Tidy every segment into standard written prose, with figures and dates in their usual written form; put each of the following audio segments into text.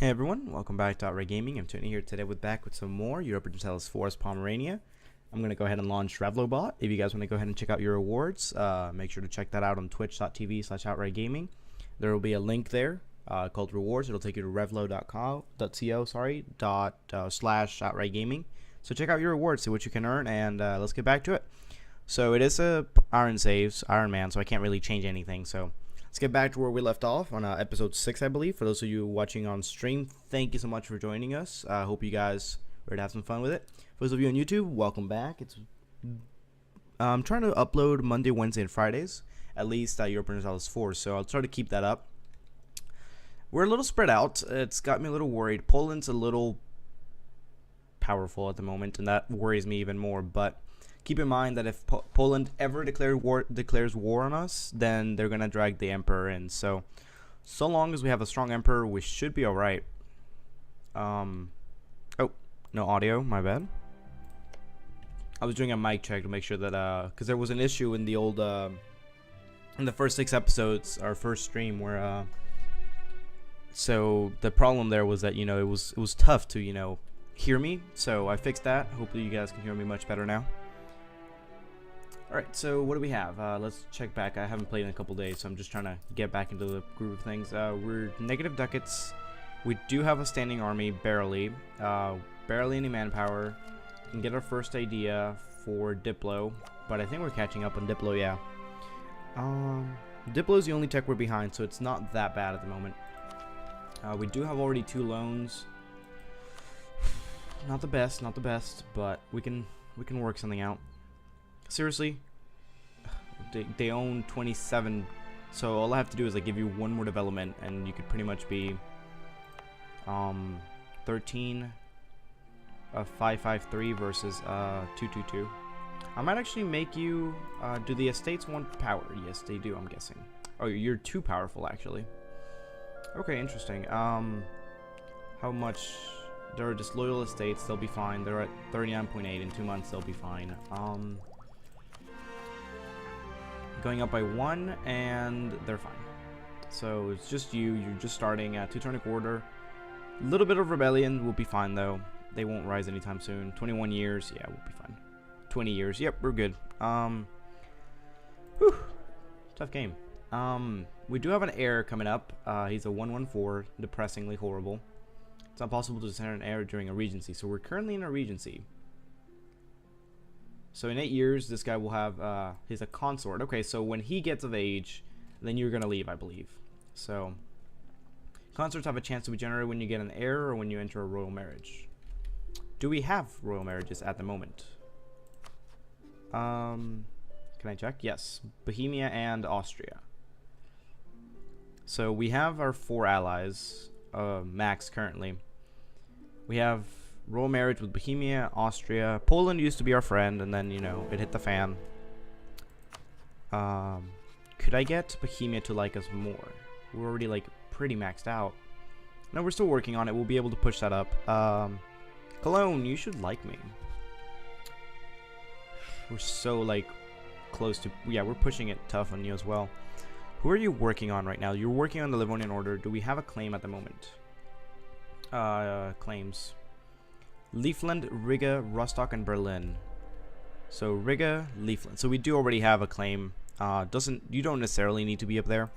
Hey everyone, welcome back to Outright Gaming. I'm Tony here today back with some more Europa Universalis IV Pomerania. I'm going to go ahead and launch Revlobot. If you guys want to go ahead and check out your rewards, make sure to check that out on twitch.tv/outrightgaming. There will be a link there called rewards. It'll take you to /outrightgaming. So check out your rewards, see what you can earn, and let's get back to it. So it is a Iron Man, so I can't really change anything. So let's get back to where we left off on episode 6, I believe. For those of you watching on stream, thank you so much for joining us. I hope you guys were to have some fun with it. For those of you on YouTube, welcome back. I'm trying to upload Monday, Wednesday, and Fridays, at least Europa Universalis IV, so I'll try to keep that up. We're a little spread out. It's got me a little worried. Poland's a little powerful at the moment, and that worries me even more, but keep in mind that if Poland ever declares war on us, then they're going to drag the Emperor in. So long as we have a strong Emperor, we should be alright. Oh, no audio, my bad. I was doing a mic check to make sure that, because there was an issue in the old, in the first 6 episodes, our first stream, where, so the problem there was that, it was tough to, hear me. So I fixed that. Hopefully you guys can hear me much better now. Alright, so what do we have? Let's check back. I haven't played in a couple days, so I'm just trying to get back into the groove of things. We're negative ducats. We do have a standing army, barely. Barely any manpower. Can get our first idea for Diplo, but I think we're catching up on Diplo, yeah. Diplo is the only tech we're behind, so it's not that bad at the moment. We do have already 2 loans. Not the best, but we can work something out. Seriously, they own 27, so all I have to do is give you 1 more development, and you could pretty much be 13, 553 versus 222. I might actually make you do the estates want power? Yes, they do. I'm guessing. Oh, you're too powerful actually. Okay, interesting. How much? They're disloyal estates. They'll be fine. They're at 39.8 in 2 months. They'll be fine. Going up by 1, and they're fine. So it's just you. You're just starting at Teutonic Order. A little bit of rebellion will be fine though. They won't rise anytime soon. 21 years, yeah, we'll be fine. 20 years, yep, we're good. Whew, tough game. We do have an heir coming up. He's a 114, depressingly horrible. It's not possible to send an heir during a regency, so we're currently in a regency. So in 8 years, this guy will have, he's a consort. Okay, so when he gets of age, then you're going to leave, I believe. So, consorts have a chance to be generated when you get an heir or when you enter a royal marriage. Do we have royal marriages at the moment? Can I check? Yes. Bohemia and Austria. So we have our 4 allies, max currently. We have royal marriage with Bohemia, Austria. Poland used to be our friend, and then, it hit the fan. Could I get Bohemia to like us more? We're already, pretty maxed out. No, we're still working on it. We'll be able to push that up. Cologne, you should like me. We're so, close to... Yeah, we're pushing it tough on you as well. Who are you working on right now? You're working on the Livonian Order. Do we have a claim at the moment? Claims. Liefland, Riga, Rostock, and Berlin. So Riga, Liefland. So we do already have a claim. You don't necessarily need to be up there.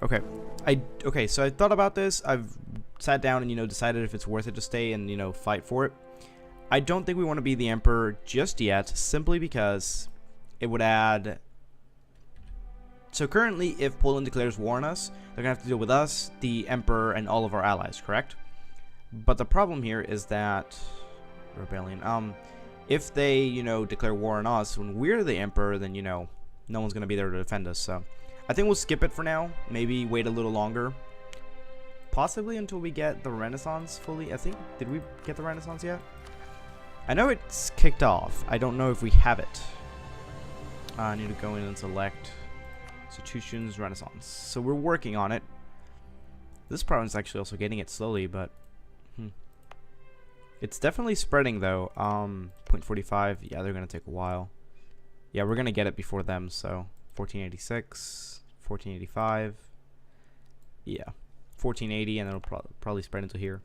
Okay. Okay, so I thought about this. I've sat down and, decided if it's worth it to stay and, fight for it. I don't think we want to be the Emperor just yet, simply because it would add... So currently, if Poland declares war on us, they're going to have to deal with us, the Emperor, and all of our allies, correct? But the problem here is that... Rebellion. If they, declare war on us, when we're the Emperor, then, no one's going to be there to defend us, so... I think we'll skip it for now. Maybe wait a little longer. Possibly until we get the Renaissance fully. I think... Did we get the Renaissance yet? I know it's kicked off. I don't know if we have it. I need to go in and select Institutions Renaissance. So we're working on it. This province is actually also getting it slowly, but... It's definitely spreading though. 0.45. Yeah, they're going to take a while. Yeah, we're going to get it before them, so... 1486, 1485. Yeah. 1480, and then it'll probably spread into here.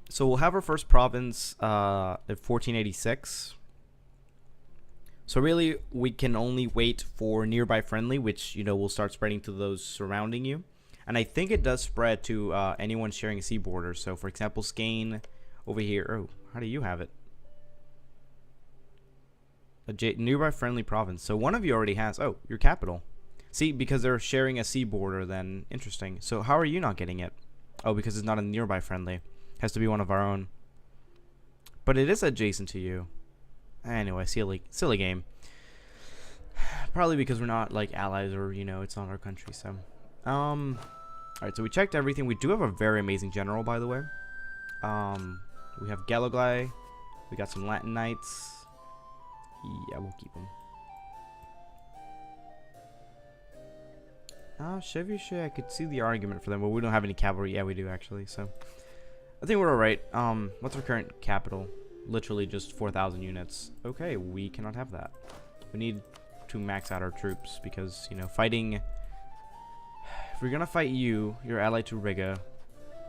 So we'll have our first province at 1486. So really, we can only wait for nearby friendly, which, you know, will start spreading to those surrounding you. And I think it does spread to anyone sharing a sea border. So, for example, Skane over here. Oh, how do you have it? A nearby friendly province. So one of you already has. Oh, your capital. See, because they're sharing a sea border, then interesting. So how are you not getting it? Oh, because it's not a nearby friendly. Has to be one of our own. But it is adjacent to you. Anyway, silly game. Probably because we're not like allies, or, you know, it's not our country. So, alright, so we checked everything. We do have a very amazing general, by the way. We have Galaglai. We got some Latin Knights. Yeah, we'll keep them. Chevauchée, I could see the argument for them, but we don't have any cavalry. Yeah, we do actually. So, I think we're alright. What's our current capital? Literally just 4,000 units. Okay, we cannot have that. We need to max out our troops because, you know, fighting. If we're gonna fight you, you're allied to Riga,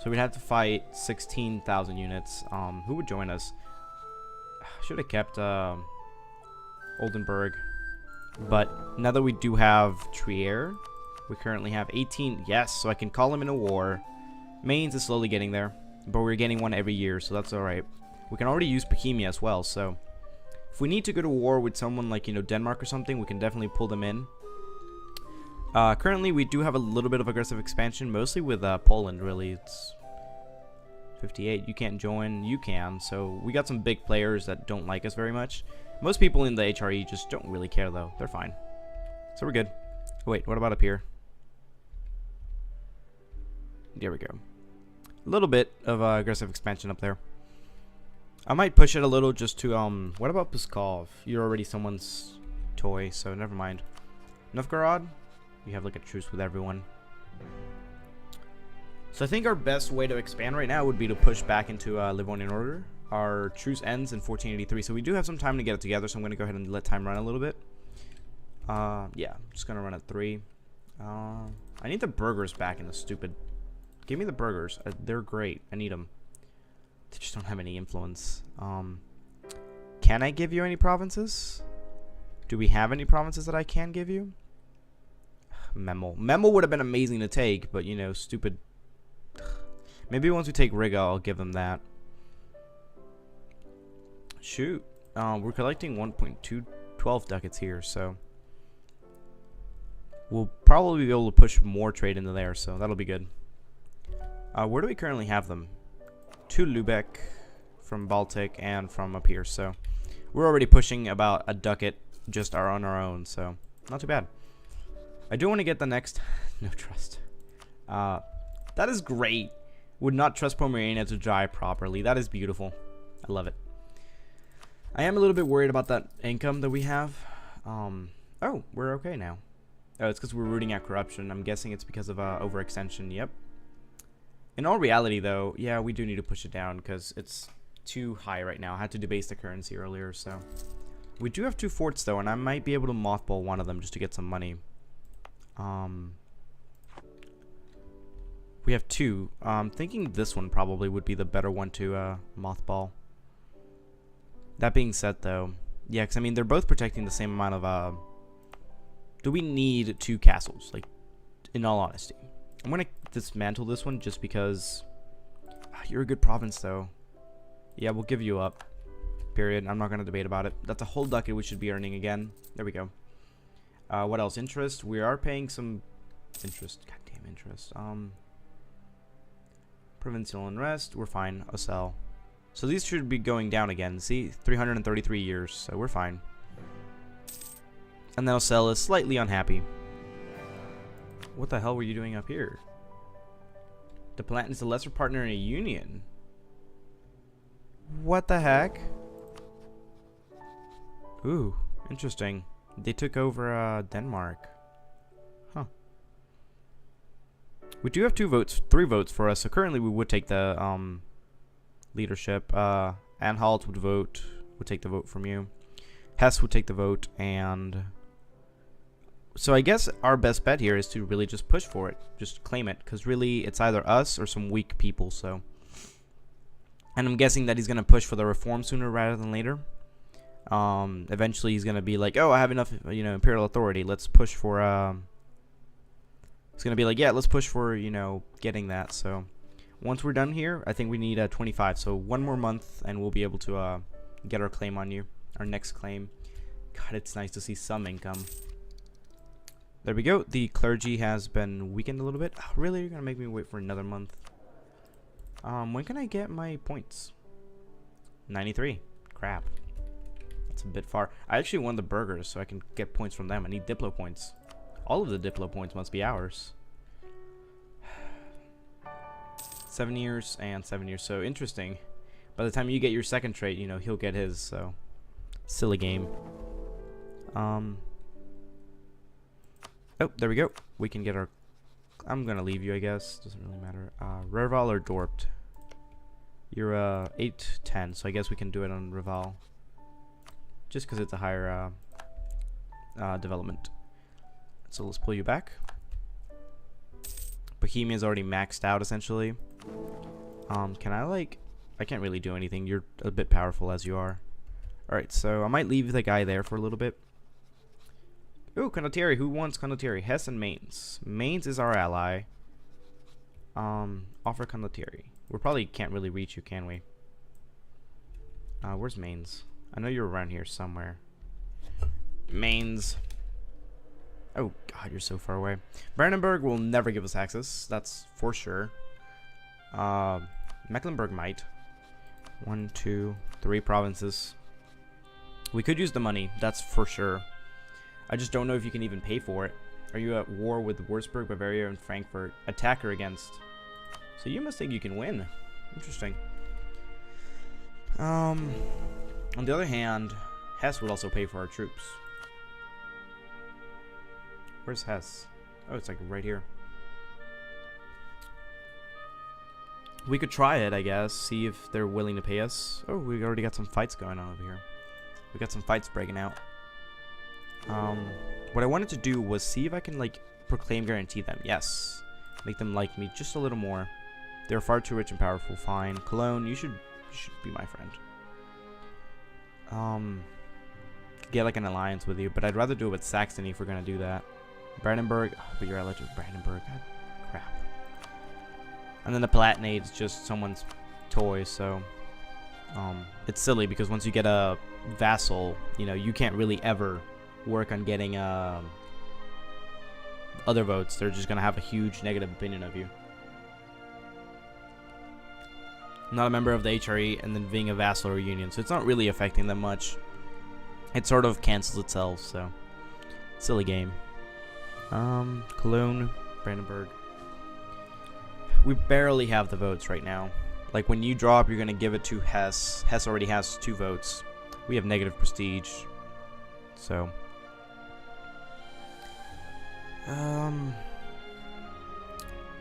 so we'd have to fight 16,000 units. Who would join us? Should have kept Oldenburg, but now that we do have Trier, we currently have 18. Yes, so I can call him in a war. Mainz is slowly getting there, but we're getting one every year, so that's all right. We can already use Bohemia as well, so if we need to go to war with someone like, you know, Denmark or something, we can definitely pull them in. Currently, we do have a little bit of aggressive expansion, mostly with Poland, really. It's 58. You can't join. You can. So we got some big players that don't like us very much. Most people in the HRE just don't really care, though. They're fine. So we're good. Wait, what about up here? There we go. A little bit of aggressive expansion up there. I might push it a little just to, what about Pskov? You're already someone's toy, so never mind. Novgorod? We have like a truce with everyone. So I think our best way to expand right now would be to push back into Livonian Order. Our truce ends in 1483, so we do have some time to get it together, so I'm going to go ahead and let time run a little bit. Yeah, I'm just going to run at 3. I need the burghers back in the stupid... Give me the burghers. They're great. I need them. They just don't have any influence. Can I give you any provinces? Do we have any provinces that I can give you? Memel. Memel would have been amazing to take, but, you know, stupid. Maybe once we take Riga, I'll give them that. Shoot. We're collecting 1.212 ducats here, so we'll probably be able to push more trade into there, so that'll be good. Where do we currently have them? To Lubeck from Baltic and from up here, so we're already pushing about a ducat just on our own, so not too bad. I do want to get the next... No trust. That is great. Would not trust Pomerania to drive properly. That is beautiful. I love it. I am a little bit worried about that income that we have. Oh, we're okay now. Oh, it's because we're rooting out corruption. I'm guessing it's because of overextension. Yep. In all reality, though, yeah, we do need to push it down because it's too high right now. I had to debase the currency earlier, so... We do have 2 forts, though, and I might be able to mothball one of them just to get some money. We have 2. I'm thinking this one probably would be the better one to mothball. That being said, though, yeah, because, I mean, they're both protecting the same amount of... Do we need 2 castles? Like, in all honesty. I'm going to dismantle this one just because... You're a good province, though. Yeah, we'll give you up. Period. I'm not going to debate about it. That's a whole ducat we should be earning again. There we go. What else? Interest. We are paying some interest. Goddamn interest. Provincial unrest. We're fine. A sell. So these should be going down again. See? 333 years. So we're fine. And then Ocel is slightly unhappy. What the hell were you doing up here? The Palatine is the lesser partner in a union. What the heck? Ooh, interesting. They took over Denmark. Huh. We do have 3 votes for us. So currently we would take the leadership. Anhalt would take the vote from you. Hess would take the vote, and So I guess our best bet here is to really just push for it. Just claim it. Because really, it's either us or some weak people, so. And I'm guessing that he's going to push for the reform sooner rather than later. Eventually, he's going to be like, oh, I have enough, you know, imperial authority. Let's push for, It's going to be like, yeah, let's push for, you know, getting that. So once we're done here, I think we need 25. So 1 more month, and we'll be able to get our claim on you. Our next claim. God, it's nice to see some income. There we go. The clergy has been weakened a little bit. Oh, really? You're going to make me wait for another month? When can I get my points? 93. Crap. That's a bit far. I actually won the burgers, so I can get points from them. I need Diplo points. All of the Diplo points must be ours. 7 years and 7 years. So interesting. By the time you get your second trait, you know, he'll get his. So silly game. Oh, there we go. We can get our... I'm gonna leave you, I guess. Doesn't really matter. Reval or Dorpt? You're 8-10, so I guess we can do it on Reval. Just because it's a higher development. So let's pull you back. Bohemia is already maxed out, essentially. Can I, like... I can't really do anything. You're a bit powerful as you are. Alright, so I might leave the guy there for a little bit. Ooh, Condottieri. Who wants Condottieri? Hesse and Mainz. Mainz is our ally. Offer Condottieri. We probably can't really reach you, can we? Where's Mainz? I know you're around here somewhere. Mainz. Oh, God, you're so far away. Brandenburg will never give us access. That's for sure. Mecklenburg might. 1, 2, 3 provinces. We could use the money. That's for sure. I just don't know if you can even pay for it. Are you at war with Würzburg, Bavaria, and Frankfurt? Attacker against. So you must think you can win. Interesting. On the other hand, Hesse would also pay for our troops. Where's Hesse? Oh, it's like right here. We could try it, I guess. See if they're willing to pay us. Oh, we already got some fights going on over here. We got some fights breaking out. What I wanted to do was see if I can, like, proclaim guarantee them. Yes. Make them like me just a little more. They're far too rich and powerful. Fine. Cologne, you should be my friend. Get, like, an alliance with you, but I'd rather do it with Saxony if we're gonna do that. Brandenburg. Oh, but you're allied with Brandenburg. God, crap. And then the Palatinate's just someone's toy, so... it's silly because once you get a vassal, you know, you can't really ever work on getting other votes. They're just gonna have a huge negative opinion of you. Not a member of the HRE and then being a vassal or union, so it's not really affecting them much. It sort of cancels itself, so silly game. Cologne, Brandenburg. We barely have the votes right now. Like, when you drop, you're gonna give it to Hesse. Hesse already has 2 votes. We have negative prestige. So.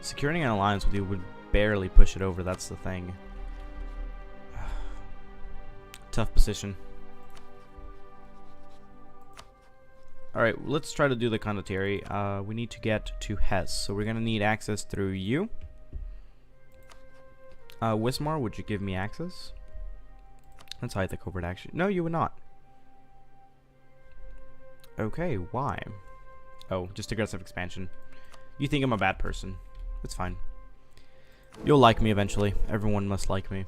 Securing an alliance with you would barely push it over. That's the thing. Tough position. Alright, let's try to do the Condottieri. We need to get to Hesse. So we're gonna need access through you. Wismar, would you give me access? Let's hide the covert action. No, you would not. Okay, why? Oh, just aggressive expansion. You think I'm a bad person. It's fine. You'll like me eventually. Everyone must like me.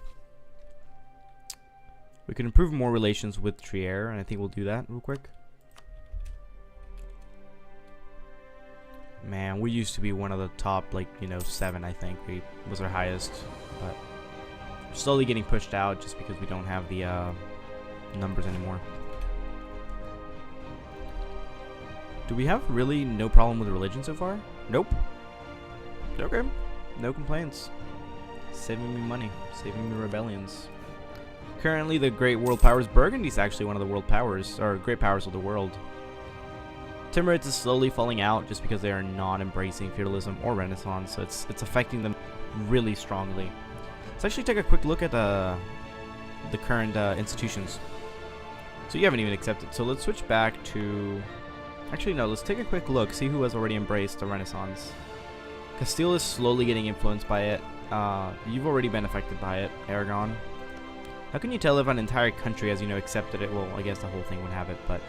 We can improve more relations with Trier, and I think we'll do that real quick. Man, we used to be one of the top, like, you know, 7, I think. We was our highest, but we're slowly getting pushed out just because we don't have the numbers anymore. Do we have really no problem with religion so far? Nope. Okay. No complaints. Saving me money. Saving me rebellions. Currently, the great world powers. Burgundy is actually one of the world powers, or great powers of the world. Timurids is slowly falling out just because they are not embracing feudalism or Renaissance, so it's affecting them really strongly. Let's actually take a quick look at the current institutions. So you haven't even accepted. So let's switch back to Actually, no, let's take a quick look, see who has already embraced the Renaissance. Castile is slowly getting influenced by it. You've already been affected by it, Aragon. How can you tell if an entire country has, accepted it? Well, I guess the whole thing would have it, but...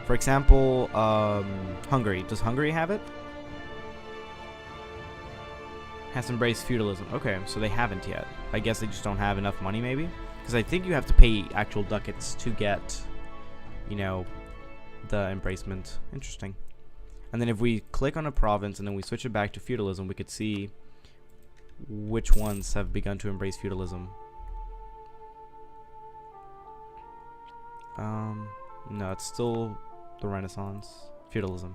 For example, Hungary. Does Hungary have it? Has embraced feudalism. Okay, so they haven't yet. I guess they just don't have enough money, maybe? Because I think you have to pay actual ducats to get, the embracement. Interesting. And then if we click on a province and then we switch it back to feudalism, we could see which ones have begun to embrace feudalism. No, it's still the Renaissance. Feudalism.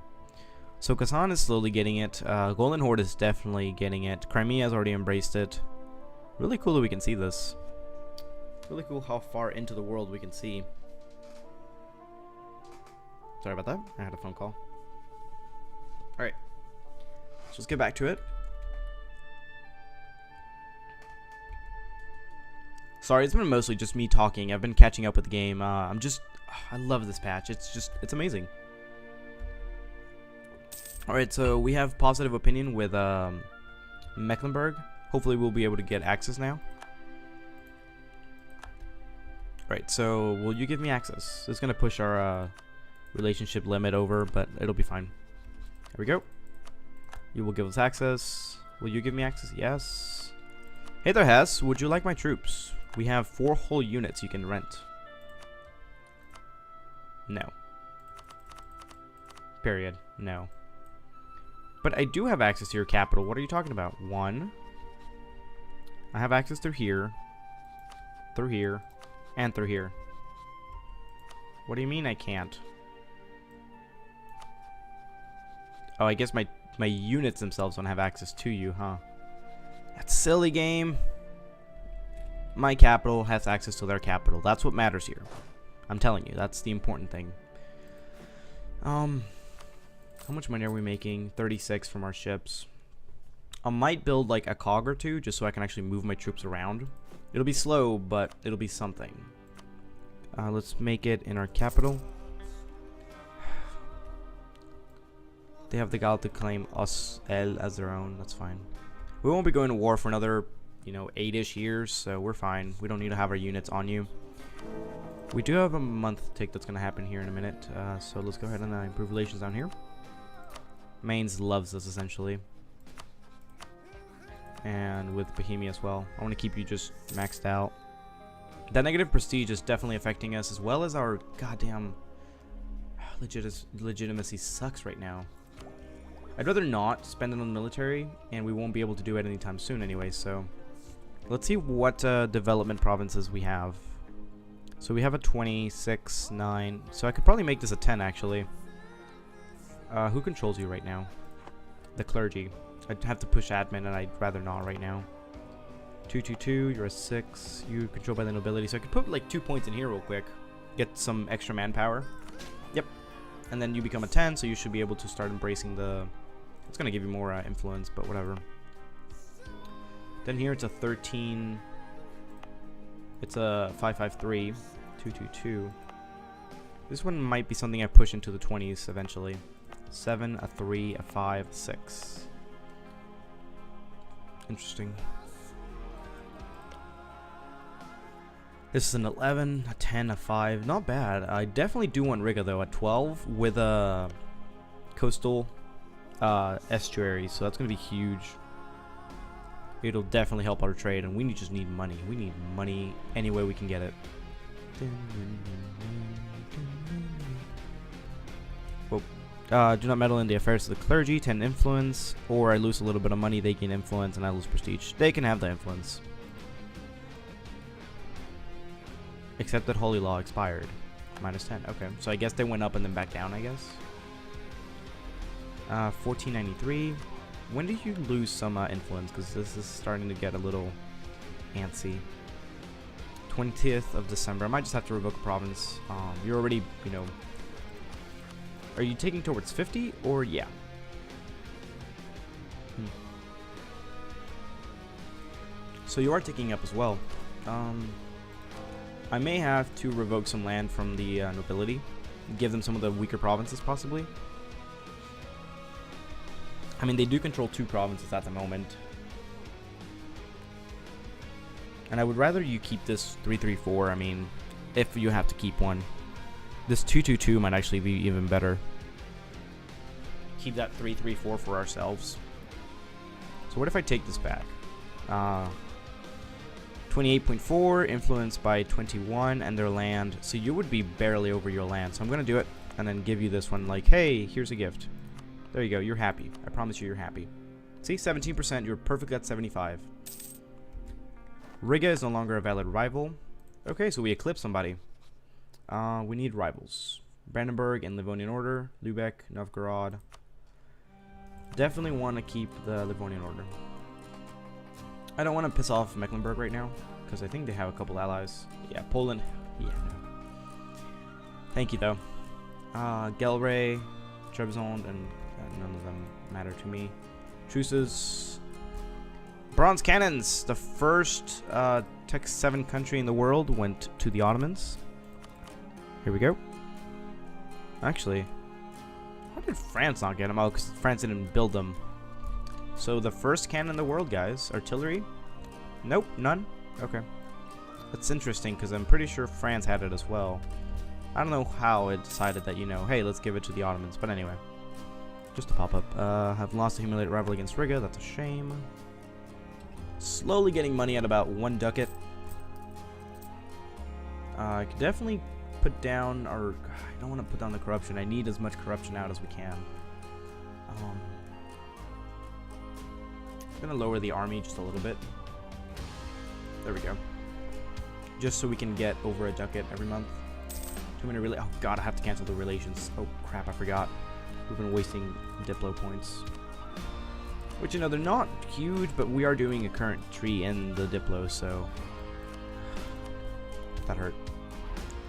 So Kazan is slowly getting it. Golden Horde is definitely getting it. Crimea has already embraced it. Really cool that we can see this. Really cool how far into the world we can see. Sorry about that. I had a phone call. Alright. So let's get back to it. Sorry, it's been mostly just me talking. I've been catching up with the game. I love this patch. It's amazing. Alright, so we have positive opinion with Mecklenburg. Hopefully we'll be able to get access now. Alright, so will you give me access? It's going to push our relationship limit over, but it'll be fine. There we go. You will give us access. Will you give me access? Yes. Hey there, Hess. Would you like my troops? We have 4 whole units you can rent. No. Period. No. But I do have access to your capital. What are you talking about? 1. I have access through here, and through here. What do you mean I can't? Oh, I guess my units themselves don't have access to you, huh? That's silly, game. My capital has access to their capital. That's what matters here. I'm telling you, that's the important thing. How much money are we making? 36 from our ships. I might build like a cog or 2 just so I can actually move my troops around. It'll be slow, but it'll be something. Let's make it in our capital. They have the gall to claim us as their own. That's fine. We won't be going to war for another, 8-ish years, so we're fine. We don't need to have our units on you. We do have a month tick that's going to happen here in a minute, so let's go ahead and improve relations down here. Mainz loves us, essentially. And with Bohemia as well. I want to keep you just maxed out. That negative prestige is definitely affecting us, as well as our goddamn legitimacy sucks right now. I'd rather not spend it on military, and we won't be able to do it anytime soon anyway, so... Let's see what development provinces we have. So we have a 26, 9... So I could probably make this a 10, actually. Who controls you right now? The clergy. I'd have to push admin, and I'd rather not right now. 222, you're a 6. You control by the nobility, so I could put like 2 points in here real quick. Get some extra manpower. Yep. And then you become a 10, so you should be able to start embracing the... It's going to give you more influence, but whatever. Then here it's a 13. It's a 553. 222. This one might be something I push into the 20s eventually. 7, a 3, a 5, 6. Interesting. This is an 11, a 10, a 5. Not bad. I definitely do want Riga though at 12 with a coastal estuary, so that's going to be huge. It'll definitely help our trade, and we just need money. We need money any way we can get it. Whoa. Do not meddle in the affairs of the clergy. 10 influence, or I lose a little bit of money. They gain influence, and I lose prestige. They can have the influence. Except that Holy Law expired. Minus 10. Okay, so I guess they went up and then back down, I guess. 1493. When did you lose some influence? Because this is starting to get a little antsy. 20th of December. I might just have to revoke a province. You're already, Are you taking towards 50 or yeah? So you are ticking up as well. I may have to revoke some land from the nobility give them some of the weaker provinces, possibly. I mean, they do control 2 provinces at the moment. And I would rather you keep this 334, I mean, if you have to keep one. This 222 might actually be even better. Keep that 334 for ourselves. So what if I take this back? 28.4, influenced by 21, and their land. So you would be barely over your land. So I'm going to do it, and then give you this one like, hey, here's a gift. There you go, you're happy. I promise you're happy. See, 17%, you're perfect at 75. Riga is no longer a valid rival. Okay, so we eclipse somebody. We need rivals. Brandenburg and Livonian Order, Lubeck, Novgorod. Definitely want to keep the Livonian Order. I don't want to piss off Mecklenburg right now, because I think they have a couple allies. Yeah, Poland. Yeah, no. Thank you, though. Gelre, Trebizond, and none of them matter to me. Truces. Bronze cannons. The first Tech 7 country in the world went to the Ottomans. Here we go. Actually, how did France not get them? Oh, because France didn't build them. So the first cannon in the world, guys. Artillery? Nope, none? Okay. That's interesting, because I'm pretty sure France had it as well. I don't know how it decided that, you know, hey, let's give it to the Ottomans. But anyway. Just a pop-up. Have lost a humiliated rival against Riga. That's a shame. Slowly getting money at about 1 ducat. I could definitely put down, or I don't want to put down the corruption. I need as much corruption out as we can. I'm gonna lower the army just a little bit. There we go. Just so we can get over a ducat every month. Too many really. Oh god, I have to cancel the relations. Oh crap, I forgot. We've been wasting Diplo points. Which, you know, they're not huge, but we are doing a current tree in the Diplo, so that hurt.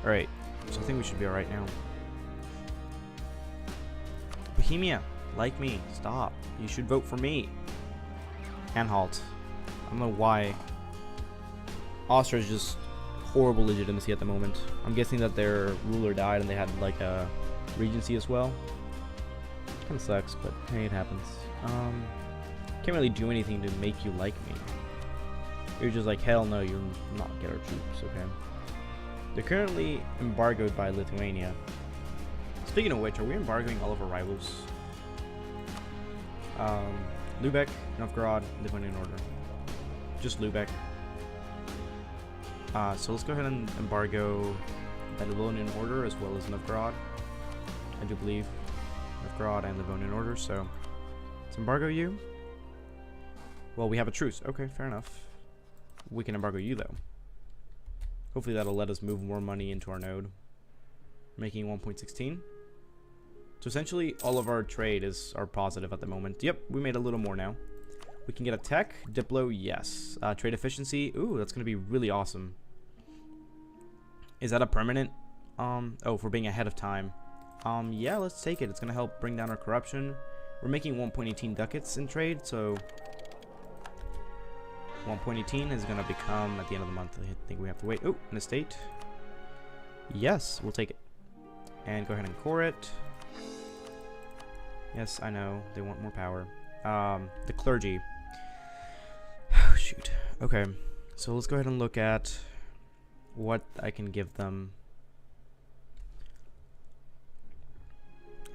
Alright, so I think we should be alright now. Bohemia, like me, stop. You should vote for me. Anhalt. I don't know why. Austria is just horrible legitimacy at the moment. I'm guessing that their ruler died and they had like a regency as well. Kinda sucks, but hey, it happens. Can't really do anything to make you like me. You're just like, hell no, you'll not get our troops, okay? They're currently embargoed by Lithuania. Speaking of which, are we embargoing all of our rivals? Lubeck, Novgorod, Livonian Order. Just Lubeck. So let's go ahead and embargo the Livonian Order as well as Novgorod. I do believe Novgorod and Livonian Order, so let's embargo you. Well, we have a truce. Okay, fair enough. We can embargo you, though. Hopefully that'll let us move more money into our node. Making 1.16. So essentially, all of our trade are positive at the moment. Yep, we made a little more now. We can get a tech. Diplo, yes. Trade efficiency. Ooh, that's going to be really awesome. Is that a permanent? Oh, for being ahead of time. Yeah, let's take it. It's going to help bring down our corruption. We're making 1.18 ducats in trade, so 1.18 is going to become, at the end of the month, I think we have to wait. Oh, an estate. Yes, we'll take it. And go ahead and core it. Yes, I know. They want more power. The clergy. Oh, shoot. Okay, so let's go ahead and look at what I can give them.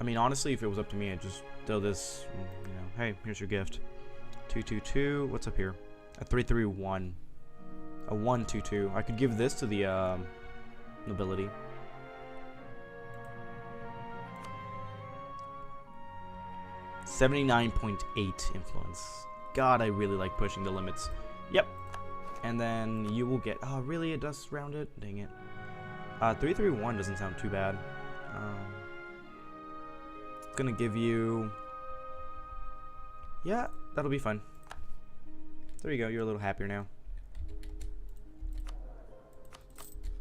I mean, honestly, if it was up to me, I'd just throw this, you know, hey, here's your gift. 222. What's up here? A 331. A 122. I could give this to the nobility. .8 influence. God, I really like pushing the limits. Yep. And then you will get. Oh, really? It does round it? Dang it. 331 doesn't sound too bad. It's gonna give you. Yeah, that'll be fun. There you go. You're a little happier now.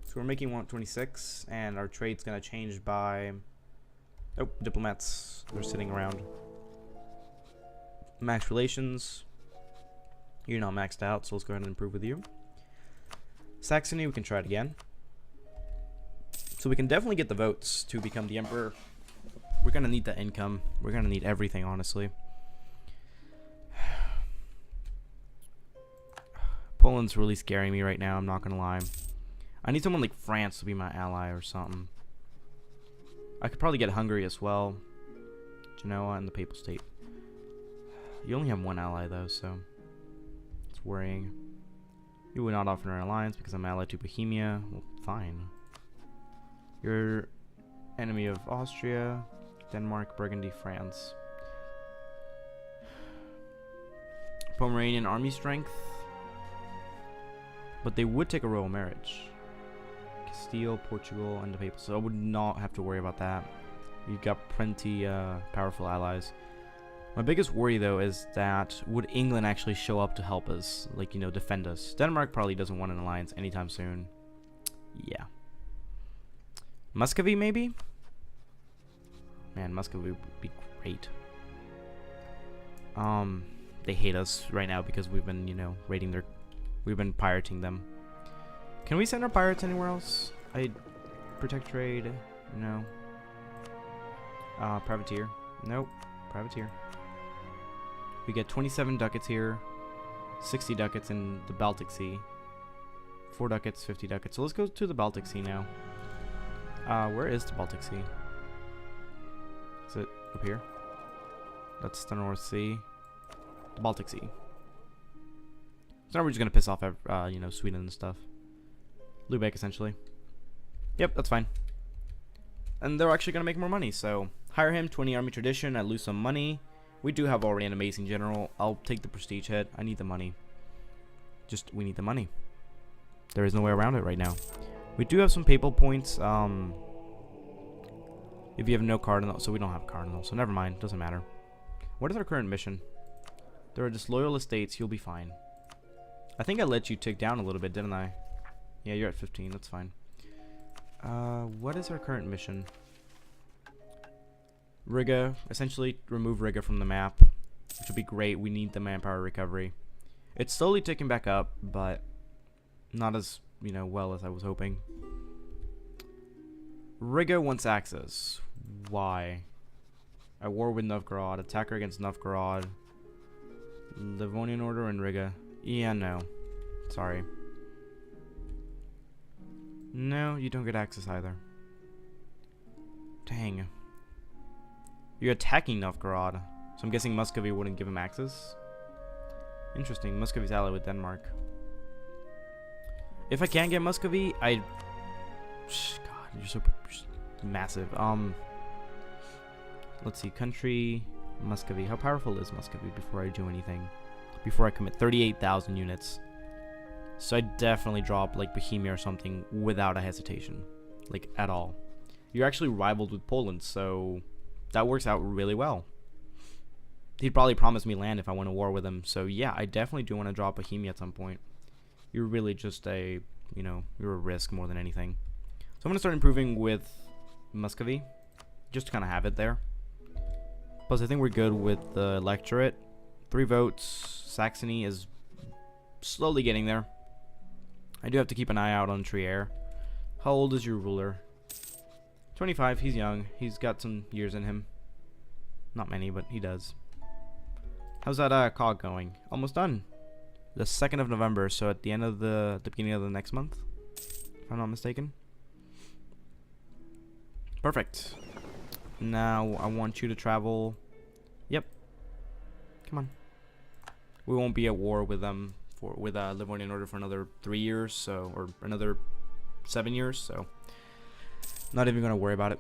So we're making 126, and our trade's gonna change by. Oh, diplomats. They're sitting around. Max relations. You're not maxed out, so let's go ahead and improve with you. Saxony, we can try it again. So we can definitely get the votes to become the emperor. We're going to need the income. We're going to need everything, honestly. Poland's really scaring me right now, I'm not going to lie. I need someone like France to be my ally or something. I could probably get Hungary as well. Genoa and the Papal State. You only have one ally though, so it's worrying. You would not offer an alliance because I'm allied to Bohemia. Well, fine. You're enemy of Austria, Denmark, Burgundy, France. Pomeranian army strength. But they would take a royal marriage. Castile, Portugal, and the Papal. So I would not have to worry about that. You've got plenty powerful allies. My biggest worry though is that would England actually show up to help us, like, you know, defend us? Denmark probably doesn't want an alliance anytime soon. Yeah. Muscovy maybe? Man, Muscovy would be great. They hate us right now because we've been, you know, raiding their, we've been pirating them. Can we send our pirates anywhere else? I protect trade, no. Privateer, nope. Privateer. We get 27 ducats here, 60 ducats in the Baltic Sea, 4 ducats, 50 ducats. So let's go to the Baltic Sea now. Where is the Baltic Sea? Is it up here? That's the North Sea. The Baltic Sea. So now we're just gonna piss off, you know, Sweden and stuff. Lubeck, essentially. Yep, that's fine. And they're actually gonna make more money, so hire him, 20 army tradition, I lose some money. We do have already an amazing general. I'll take the prestige hit. I need the money. We need the money. There is no way around it right now. We do have some papal points. If you have no cardinal, so we don't have cardinal, so never mind, doesn't matter. What is our current mission? There are disloyal estates, you'll be fine. I think I let you tick down a little bit, didn't I? Yeah, you're at 15, that's fine. What is our current mission? Riga, essentially remove Riga from the map, which would be great. We need the manpower recovery. It's slowly ticking back up, but not as, you know, well as I was hoping. Riga wants access. Why? At war with Novgorod, attacker against Novgorod, Livonian Order and Riga. Yeah, no. Sorry. No, you don't get access either. Dang. You're attacking Novgorod, so I'm guessing Muscovy wouldn't give him access. Interesting. Muscovy's allied with Denmark. If I can't get Muscovy, God, you're so massive. Let's see. Country, Muscovy. How powerful is Muscovy before I do anything? Before I commit 38,000 units. So I definitely drop like Bohemia or something without a hesitation, like at all. You're actually rivaled with Poland, so that works out really well. He'd probably promise me land if I went to war with him. So yeah, I definitely do want to drop Bohemia at some point. You're really just a, you know, you're a risk more than anything. So I'm going to start improving with Muscovy, just to kind of have it there. Plus I think we're good with the electorate. 3 votes. Saxony is slowly getting there. I do have to keep an eye out on Trier. How old is your ruler? 25, he's young. He's got some years in him. Not many, but he does. How's that cog going? Almost done. The 2nd of November, so at the end of the beginning of the next month, if I'm not mistaken. Perfect. Now I want you to travel. Yep. Come on. We won't be at war with them with Livonian Order for another 3 years, so, or another 7 years, so not even gonna worry about it.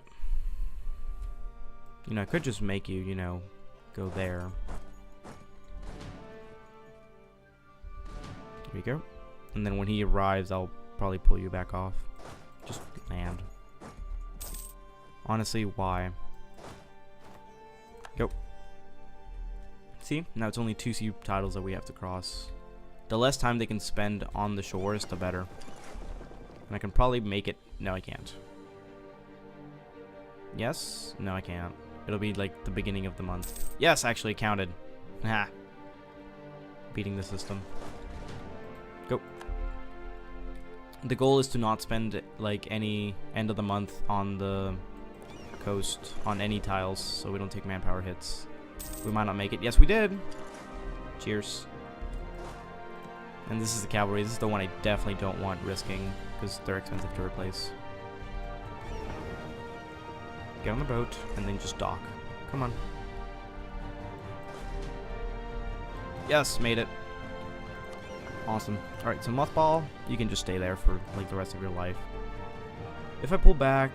You know, I could just make you, you know, go there. There you go. And then when he arrives, I'll probably pull you back off. Just land. Honestly, why? Go. See? Now it's only 2 sea titles that we have to cross. The less time they can spend on the shores, the better. And I can probably make it. No, I can't. Yes? No, I can't. It'll be like the beginning of the month. Yes, actually it counted. Ha. Beating the system. Go. The goal is to not spend like any end of the month on the coast on any tiles, so we don't take manpower hits. We might not make it. Yes, we did. Cheers. And this is the cavalry. This is the one I definitely don't want risking because they're expensive to replace. Get on the boat and then just dock. Come on. Yes, made it. Awesome. Alright, so Mothball, you can just stay there for like the rest of your life. If I pull back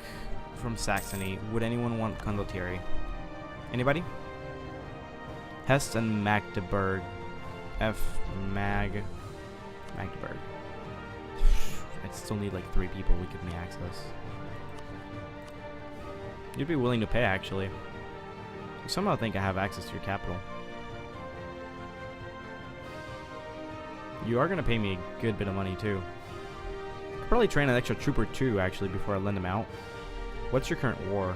from Saxony, would anyone want Condottieri? Anybody? Hesse and Magdeburg. Magdeburg. I still need like 3 people we give me access. You'd be willing to pay, actually. You somehow think I have access to your capital. You are going to pay me a good bit of money, too. Could probably train an extra troop or 2, actually, before I lend them out. What's your current war?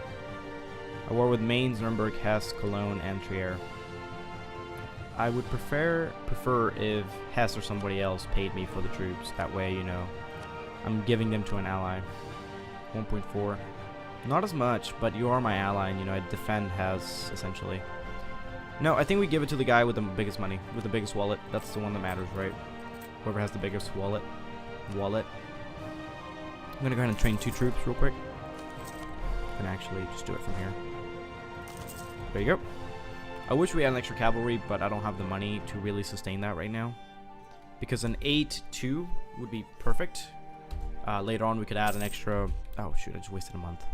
A war with Mainz, Nuremberg, Hesse, Cologne, and Trier. I would prefer if Hesse or somebody else paid me for the troops. That way, you know, I'm giving them to an ally. 1.4. Not as much, but you are my ally, and, you know, I defend Hesse, essentially. No, I think we give it to the guy with the biggest money, with the biggest wallet. That's the one that matters, right? Whoever has the biggest wallet. I'm gonna go ahead and train 2 troops real quick. And actually just do it from here. There you go. I wish we had an extra cavalry, but I don't have the money to really sustain that right now. Because an 8-2 would be perfect. Later on we could add an extra... Oh shoot, I just wasted a month.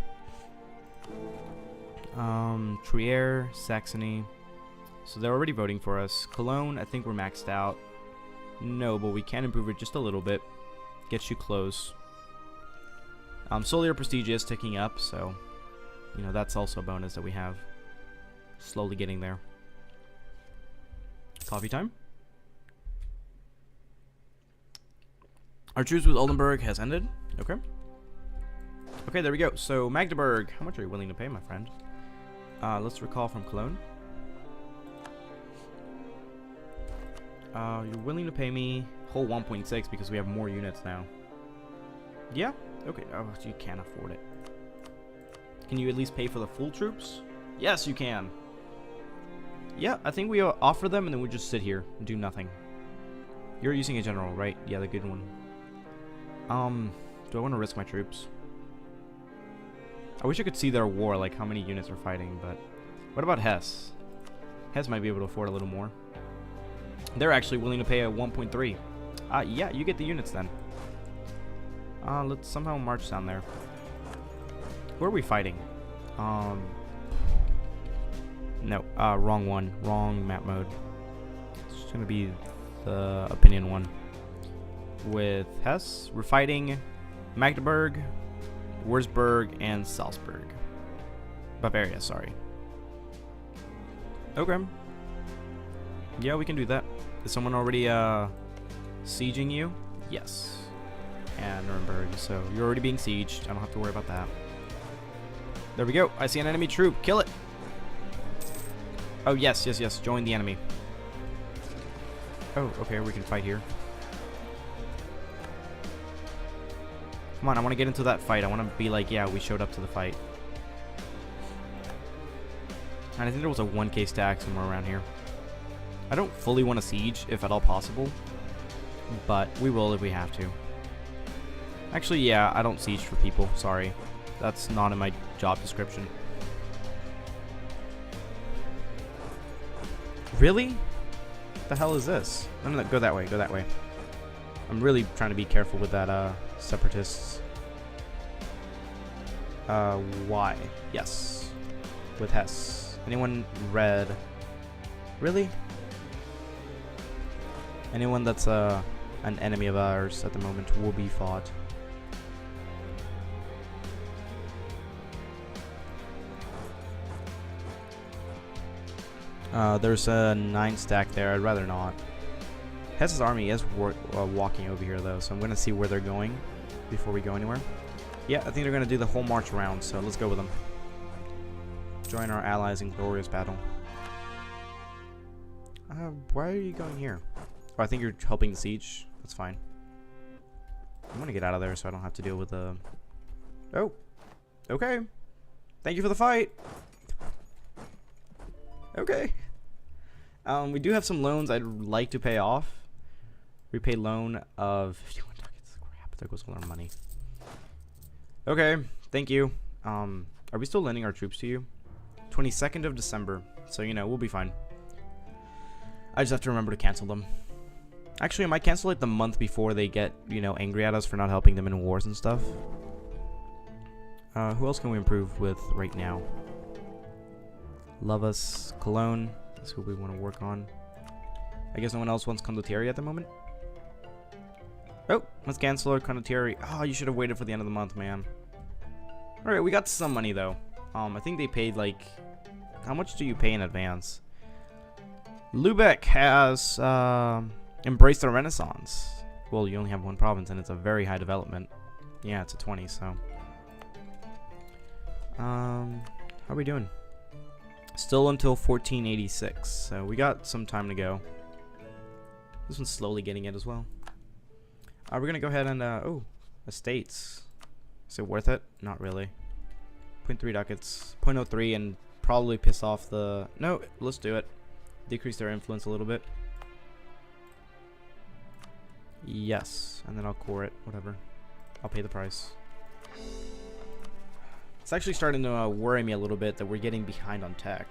Trier, Saxony. So they're already voting for us. Cologne, I think we're maxed out. No, but we can improve it just a little bit. Get you close. Solier Prestige is ticking up, so you know that's also a bonus that we have. Slowly getting there. Coffee time. Our truce with Oldenburg has ended. Okay. Okay, there we go. So Magdeburg, how much are you willing to pay, my friend? Let's recall from Cologne. You're willing to pay me whole 1.6 because we have more units now. Yeah? Okay. Oh, you can't afford it. Can you at least pay for the full troops? Yes, you can. Yeah, I think we offer them and then we just sit here and do nothing. You're using a general, right? Yeah, the good one. Do I want to risk my troops? I wish I could see their war, like how many units are fighting, but... What about Hesse? Hesse might be able to afford a little more. They're actually willing to pay a 1.3. Yeah, you get the units then. Let's somehow march down there. Who are we fighting? No, wrong one. Wrong map mode. It's gonna be the opinion one. With Hesse, we're fighting Magdeburg, Würzburg, and Salzburg. Bavaria, sorry. Okay. Yeah, we can do that. Is someone already sieging you? Yes. And Nuremberg, so you're already being sieged. I don't have to worry about that. There we go. I see an enemy troop. Kill it. Oh, yes, yes, yes. Join the enemy. Oh, okay. We can fight here. Come on, I want to get into that fight. I want to be like, yeah, we showed up to the fight. And I think there was a 1k stack somewhere around here. I don't fully want to siege, if at all possible. But we will if we have to. Actually, yeah, I don't siege for people. Sorry. That's not in my job description. Really? What the hell is this? No, no, go that way. Go that way. I'm really trying to be careful with that, separatists. Why? Yes. With Hesse. Anyone red? Really? Anyone that's, an enemy of ours at the moment will be fought. There's a 9 stack there. I'd rather not. Hesse's army is walking over here, though, so I'm going to see where they're going before we go anywhere. Yeah, I think they're going to do the whole march around, so let's go with them. Join our allies in glorious battle. Why are you going here? Oh, I think you're helping the siege. That's fine. I'm gonna get out of there so I don't have to deal with the... Oh, okay. Thank you for the fight. Okay. We do have some loans I'd like to pay off. Repay loan of 51 ducats. Crap, there goes all our money. Okay, thank you. Are we still lending our troops to you? 22nd of December. So, you know, we'll be fine. I just have to remember to cancel them. Actually, I might cancel it the month before they get, you know, angry at us for not helping them in wars and stuff. Who else can we improve with right now? Love us, Cologne. That's who we want to work on. I guess no one else wants condottieri at the moment. Oh, let's cancel our condottieri. Oh, you should have waited for the end of the month, man. Alright, we got some money, though. I think they paid, like... How much do you pay in advance? Lubeck has embraced the Renaissance. Well, you only have one province, and it's a very high development. Yeah, it's a 20, so... how are we doing? Still until 1486, so we got some time to go. This one's slowly getting it as well. We're gonna go ahead and oh, estates. Is it worth it? Not really. 0.3 ducats, 0.03, and probably piss off the... No, let's do it. Decrease their influence a little bit. Yes, and then I'll core it. Whatever. I'll pay the price. It's actually starting to worry me a little bit that we're getting behind on tech.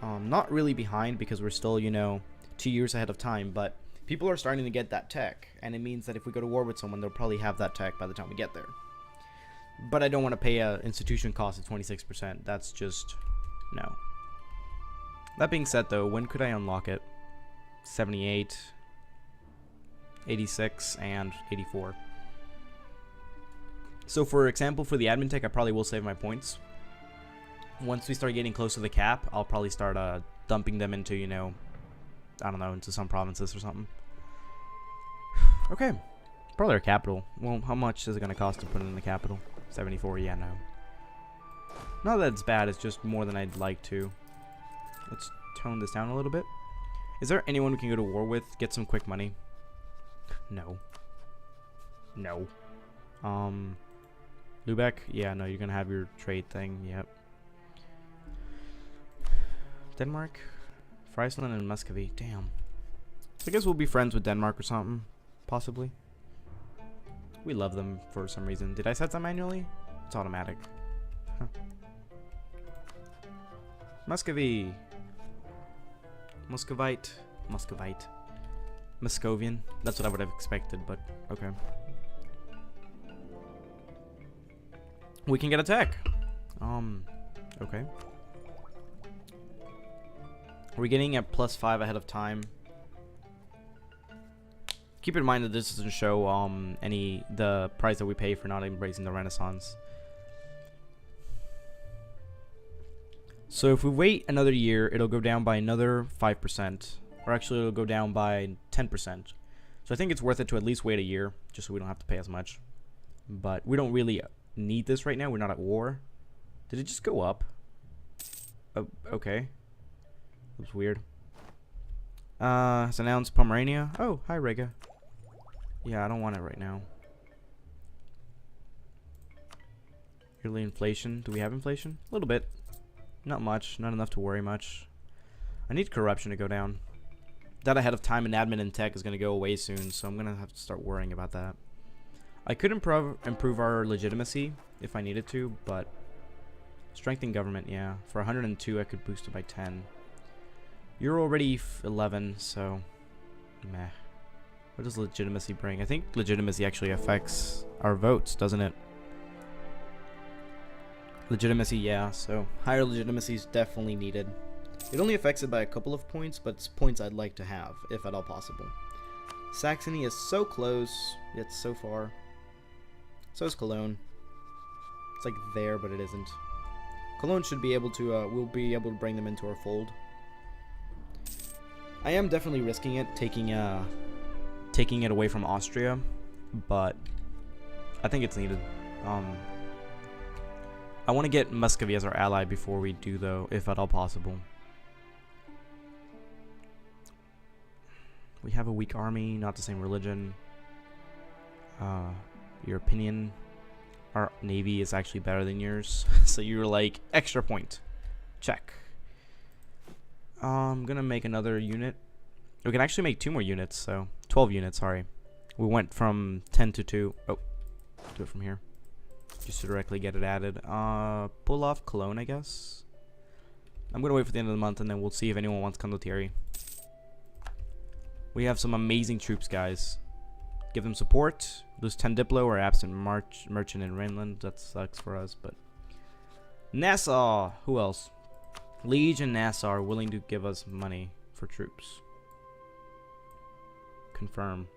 Not really behind because we're still, you know, 2 years ahead of time, but people are starting to get that tech, and it means that if we go to war with someone, they'll probably have that tech by the time we get there. But I don't want to pay a institution cost of 26%. That's just... no. That being said, though, when could I unlock it? 78, 86, and 84. So, for example, for the admin tech, I probably will save my points. Once we start getting close to the cap, I'll probably start dumping them into, you know, I don't know, into some provinces or something. Okay. Probably our capital. Well, how much is it going to cost to put it in the capital? 74, yeah, no. Not that it's bad, it's just more than I'd like to. Let's tone this down a little bit. Is there anyone we can go to war with? Get some quick money? No. No. Lubeck? Yeah, no, you're gonna have your trade thing, yep. Denmark? Friesland and Muscovy, damn. I guess we'll be friends with Denmark or something, possibly. We love them for some reason. Did I set that manually? It's automatic. Huh. Muscovy. Muscovite. Muscovite. Muscovian. That's what I would have expected, but okay. We can get attack. Okay. Are we getting at +5 ahead of time? Keep in mind that this doesn't show the price that we pay for not embracing the Renaissance. So if we wait another year, it'll go down by another 5%. Or actually, it'll go down by 10%. So I think it's worth it to at least wait a year, just so we don't have to pay as much. But we don't really need this right now. We're not at war. Did it just go up? Oh, okay. That's weird. Has announced Pomerania. Oh, hi, Riga. Yeah, I don't want it right now. Yearly inflation. Do we have inflation? A little bit. Not much. Not enough to worry much. I need corruption to go down. That ahead of time in admin and tech is going to go away soon, so I'm going to have to start worrying about that. I could improve our legitimacy if I needed to, but strengthen government, yeah. For 102, I could boost it by 10. You're already 11, so meh. What does legitimacy bring? I think legitimacy actually affects our votes, doesn't it? Legitimacy, yeah, so higher legitimacy is definitely needed. It only affects it by a couple of points, but it's points I'd like to have, if at all possible. Saxony is so close, yet so far. So is Cologne. It's like there, but it isn't. Cologne should be able to, we'll be able to bring them into our fold. I am definitely risking it, taking it away from Austria, but I think it's needed. I want to get Muscovy as our ally before we do, though, if at all possible. We have a weak army, not the same religion. Your opinion, our navy is actually better than yours. So you're like, extra point. Check. I'm gonna make another unit. We can actually make 2 more units, so 12 units, sorry. We went from 10 to 2. Oh, do it from here. Just to directly get it added. Pull off Cologne, I guess. I'm gonna wait for the end of the month, and then we'll see if anyone wants Condottieri. We have some amazing troops, guys. Give them support. Lose 10 Diplo or absent merchant in Rhineland. That sucks for us, but Nassau. Who else? Liege and Nassau are willing to give us money for troops. Confirm.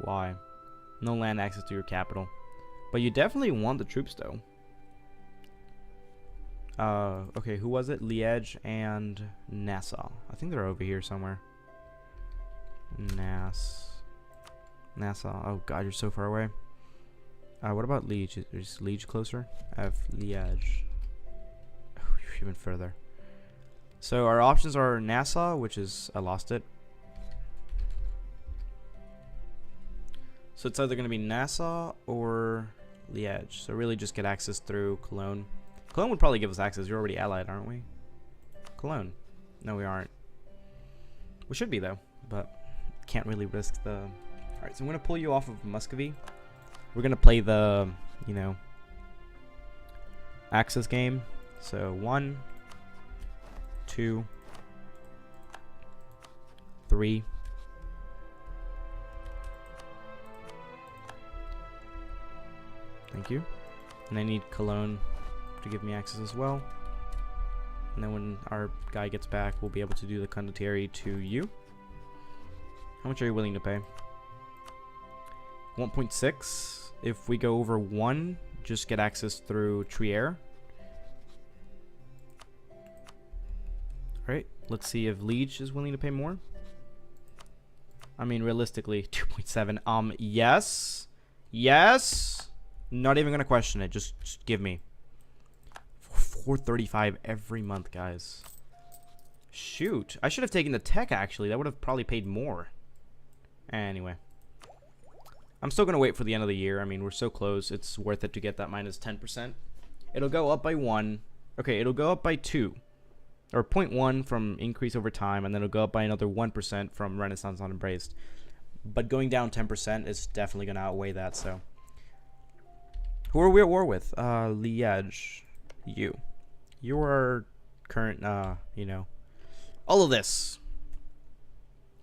Why? No land access to your capital. But you definitely want the troops, though. Okay, who was it? Liège and Nassau. I think they're over here somewhere. Nassau. Oh god, you're so far away. What about Liège? Is Liège closer? I have Liège. Oh, you're even further. So our options are Nassau, which is I lost it. So it's either going to be Nassau or Liège. So really just get access through Cologne. Cologne would probably give us access. You're already allied, aren't we? Cologne. No, we aren't. We should be, though. But can't really risk the... Alright, so I'm going to pull you off of Muscovy. We're going to play the, you know, access game. So 1, 2, 3. Thank you. And I need Cologne to give me access as well. And then when our guy gets back, we'll be able to do the condottieri to you. How much are you willing to pay? 1.6. If we go over 1, just get access through Trier. Alright, let's see if Liege is willing to pay more. I mean, realistically, 2.7. Yes. Yes. Not even gonna question it. Just give me 435 every month, guys. Shoot, I should have taken the tech. Actually, that would have probably paid more. Anyway, I'm still gonna wait for the end of the year. I mean, we're so close. It's worth it to get that minus 10%. It'll go up by 1. Okay, it'll go up by 2, or 0.1 from increase over time, and then it'll go up by another 1% from Renaissance on Embraced. But going down 10% is definitely gonna outweigh that. So. Who are we at war with? Liège. You. You are current, you know. All of this.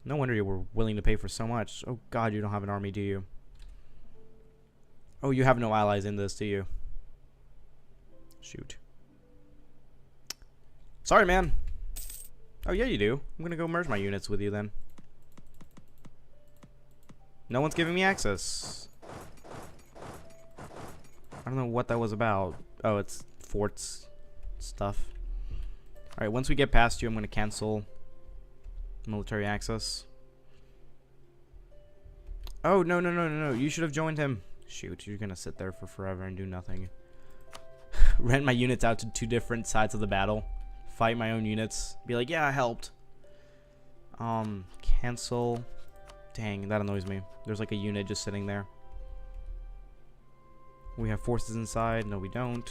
No wonder you were willing to pay for so much. Oh god, you don't have an army, do you? Oh, you have no allies in this, do you? Shoot. Sorry, man. Oh, yeah, you do. I'm gonna go merge my units with you, then. No one's giving me access. I don't know what that was about. Oh, it's forts stuff. Alright, once we get past you, I'm going to cancel military access. Oh, no. You should have joined him. Shoot, you're going to sit there for forever and do nothing. Rent my units out to 2 different sides of the battle. Fight my own units. Be like, yeah, I helped. Cancel. Dang, that annoys me. There's like a unit just sitting there. We have forces inside. No, we don't.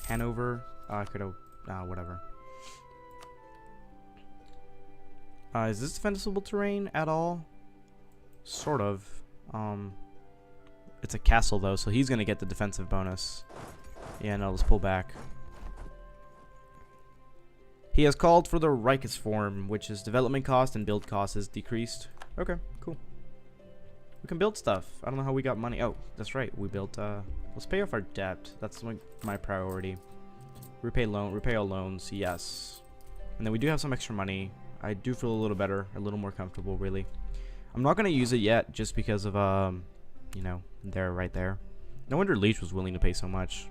Hanover. I could have... whatever. Is this defensible terrain at all? Sort of. It's a castle, though, so he's going to get the defensive bonus. Yeah, no, let's pull back. He has called for the Reichsform, which is development cost and build cost is decreased. Okay, cool. We can build stuff. I don't know how we got money. Oh, that's right. We built, let's pay off our debt. That's my priority. Repay all loans. Yes. And then we do have some extra money. I do feel a little better, a little more comfortable, really. I'm not going to use it yet just because of, you know, they're right there. No wonder Leech was willing to pay so much.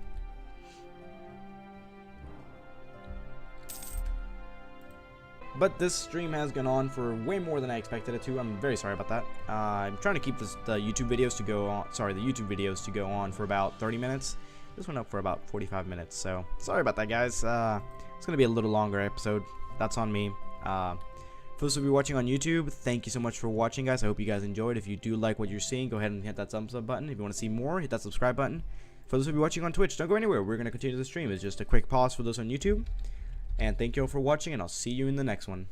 But this stream has gone on for way more than I expected it to. I'm very sorry about that. I'm trying to keep the YouTube videos to go on. Sorry, the YouTube videos to go on for about 30 minutes. This went up for about 45 minutes. So sorry about that, guys. It's gonna be a little longer episode. That's on me. For those of you watching on YouTube, thank you so much for watching, guys. I hope you guys enjoyed. If you do like what you're seeing, go ahead and hit that thumbs up button. If you want to see more, hit that subscribe button. For those of you watching on Twitch, don't go anywhere. We're going to continue the stream. It's just a quick pause for those on YouTube. And thank you all for watching, and I'll see you in the next one.